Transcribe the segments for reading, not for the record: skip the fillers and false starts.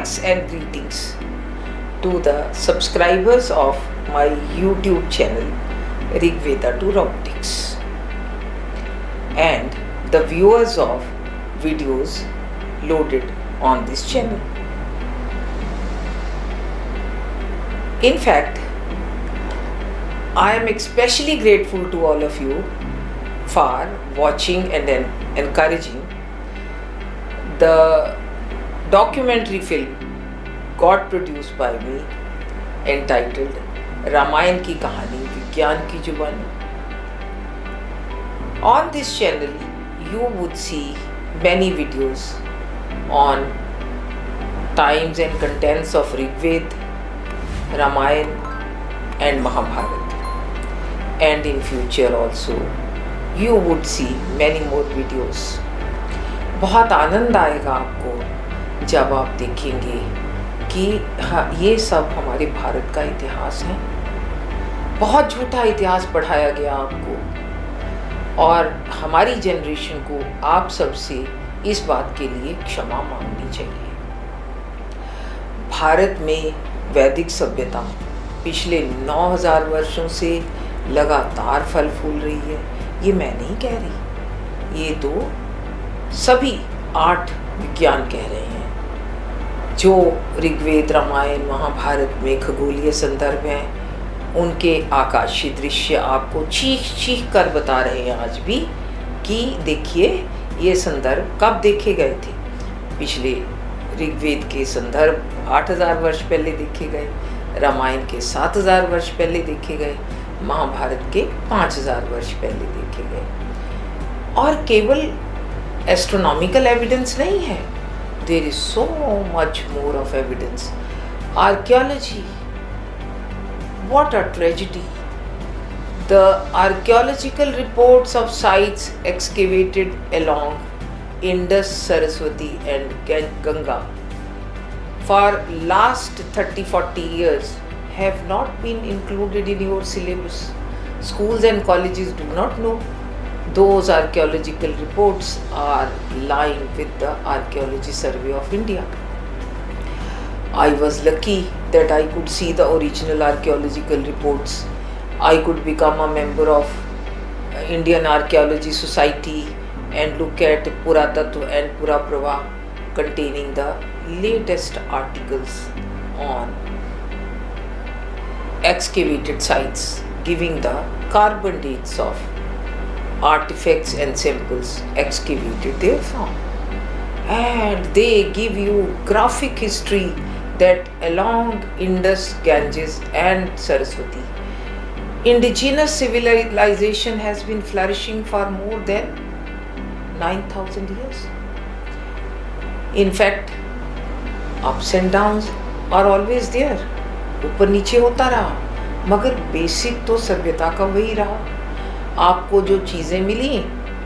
Thanks and greetings to the subscribers of my YouTube channel Rigveda to Robotics and the viewers of videos loaded on this channel. In fact, I am especially grateful to all of you for watching and encouraging the documentary film got produced by me entitled Ramayan की कहानी विज्ञान की जुबानी. On this channel you would see many videos on times and contents of Rigveda, Ramayana and Mahabharata, and in future also you would see many more videos. बहुत आनंद आएगा आपको जब आप देखेंगे कि हाँ, ये सब हमारे भारत का इतिहास है. बहुत झूठा इतिहास पढ़ाया गया आपको और हमारी जनरेशन को आप सबसे इस बात के लिए क्षमा मांगनी चाहिए. भारत में वैदिक सभ्यता पिछले 9000 वर्षों से लगातार फल फूल रही है. ये मैं नहीं कह रही, ये तो सभी 8 विज्ञान कह रहे हैं. जो ऋग्वेद, रामायण, महाभारत में खगोलीय संदर्भ हैं, उनके आकाशीय दृश्य आपको चीख चीख कर बता रहे हैं आज भी कि देखिए ये संदर्भ कब देखे गए थे. पिछले ऋग्वेद के संदर्भ 8000 वर्ष पहले देखे गए, रामायण के 7000 वर्ष पहले देखे गए, महाभारत के 5000 वर्ष पहले देखे गए. और केवल एस्ट्रोनॉमिकल एविडेंस नहीं है, there is so much more of evidence. Archaeology, what a tragedy. The archaeological reports of sites excavated along Indus, Saraswati and Ganga for last 30-40 years have not been included in your syllabus. Schools and colleges do not know. Those archaeological reports are lying with the Archaeology Survey of India. I was lucky that I could see the original archaeological reports. I could become a member of Indian Archaeology Society and look at Puratattva and Puraprava containing the latest articles on excavated sites, giving the carbon dates of artifacts and samples excavated therefrom. And they give you graphic history that along Indus, Ganges and Saraswati, indigenous civilization has been flourishing for more than 9000 years. In fact, ups and downs are always there. ऊपर नीचे होता रहा, मगर basic तो सभ्यता का वही रहा. आपको जो चीज़ें मिली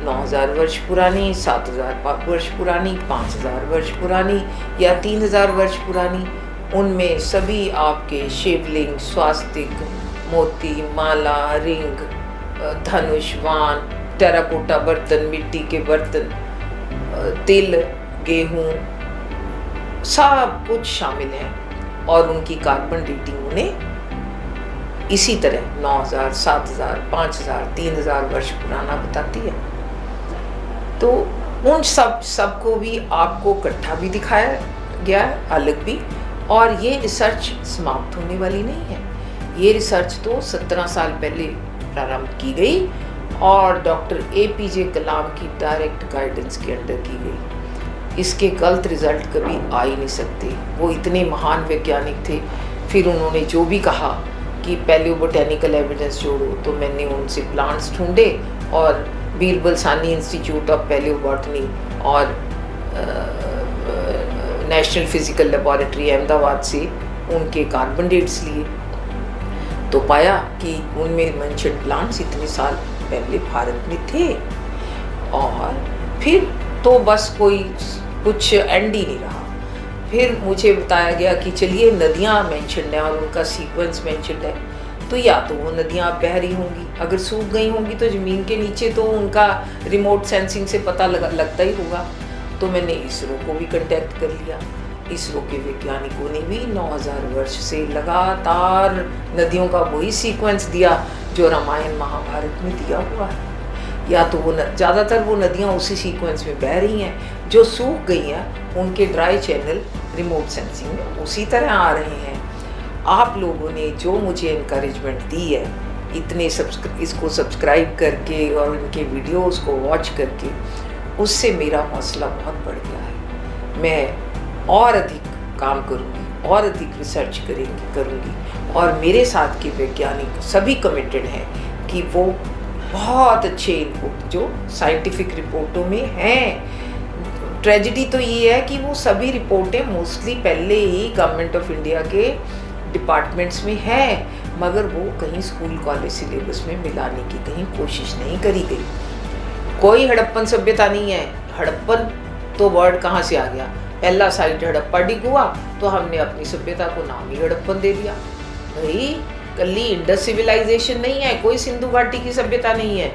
9000 वर्ष पुरानी, 7000 वर्ष पुरानी, 5000 वर्ष पुरानी या 3000 वर्ष पुरानी, उनमें सभी आपके शिवलिंग, स्वास्तिक, मोती, माला, रिंग, धनुष, वान, टेराकोटा बर्तन, मिट्टी के बर्तन, तिल, गेहूँ, सब कुछ शामिल है. और उनकी कार्बन डेटिंग उन्हें इसी तरह 9000, 7000, 5000, 3000 वर्ष पुराना बताती है. तो उन सबको भी आपको इकट्ठा भी दिखाया गया है, अलग भी. और ये रिसर्च समाप्त होने वाली नहीं है. ये रिसर्च तो 17 साल पहले प्रारंभ की गई और डॉक्टर APJ कलाम की डायरेक्ट गाइडेंस के अंडर की गई. इसके गलत रिजल्ट कभी आ ही नहीं सकते. वो इतने महान वैज्ञानिक थे. फिर उन्होंने जो भी कहा कि पैलियो बोटेनिकल एविडेंस जोड़ो, तो मैंने उनसे प्लांट्स ढूंढे और बीरबल सानी इंस्टीट्यूट ऑफ पैलियो बॉटनी और नेशनल फिजिकल लेबोरेटरी अहमदाबाद से उनके कार्बन डेट्स लिए, तो पाया कि उनमें मेंशन प्लांट्स इतने साल पहले भारत में थे. और फिर तो बस कोई कुछ एंड ही नहीं रहा. फिर मुझे बताया गया कि चलिए नदियाँ मेंशन्ड हैं और उनका सीक्वेंस मेंशन्ड है, तो या तो वो नदियाँ बह रही होंगी, अगर सूख गई होंगी तो ज़मीन के नीचे तो उनका रिमोट सेंसिंग से पता लगता ही होगा. तो मैंने इसरो को भी कांटेक्ट कर लिया इसरो के वैज्ञानिकों ने भी 9000 वर्ष से लगातार नदियों का वही सीक्वेंस दिया जो रामायण महाभारत में दिया हुआ है। या तो वो ज़्यादातर वो नदियाँ उसी सीक्वेंस में बह रही हैं, जो सूख गई हैं उनके ड्राई चैनल रिमोट सेंसिंग में उसी तरह आ रहे हैं। आप लोगों ने जो मुझे इनकरेजमेंट दी है, इतने इसको सब्सक्राइब करके और इनके वीडियोस को वॉच करके, उससे मेरा हौसला बहुत बढ़ गया है। मैं और अधिक काम करूँगी और अधिक रिसर्च करूँगी और मेरे साथ के वैज्ञानिक सभी कमिटेड हैं कि वो बहुत अच्छे इनपुट जो साइंटिफिक रिपोर्टों में हैं। ट्रेजेडी तो ये है कि वो सभी रिपोर्टें मोस्टली पहले ही गवर्नमेंट ऑफ इंडिया के डिपार्टमेंट्स में है, मगर वो कहीं स्कूल कॉलेज सिलेबस में मिलाने की कहीं कोशिश नहीं करी गई। कोई हड़प्पन सभ्यता नहीं है। हड़प्पन तो वर्ड कहाँ से आ गया? पहला साइट हड़प्पा डिग हुआ तो हमने अपनी सभ्यता को नाम ही हड़प्पन दे दिया। भाई कल्ली इंडस सिविलाइजेशन नहीं है, कोई सिंधु घाटी की सभ्यता नहीं है।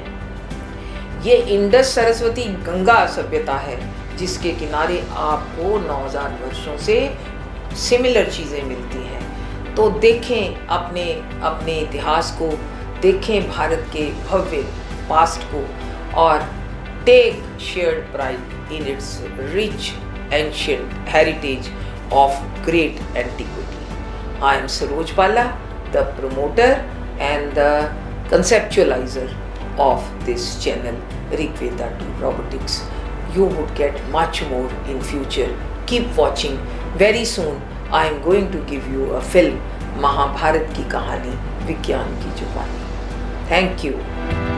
ये इंडस सरस्वती गंगा सभ्यता है, जिसके किनारे आपको 9000 वर्षों से सिमिलर चीज़ें मिलती हैं। तो देखें अपने इतिहास को, देखें भारत के भव्य पास्ट को, और take shared pride in its rich ancient heritage of great antiquity. I am Saroj Bala, the promoter and the conceptualizer of this channel Rigveda to Robotics. You would get much more in future. Keep watching. Very soon I am going to give you a film, Mahabharata की कहानी विज्ञान की जुबानी। Thank you.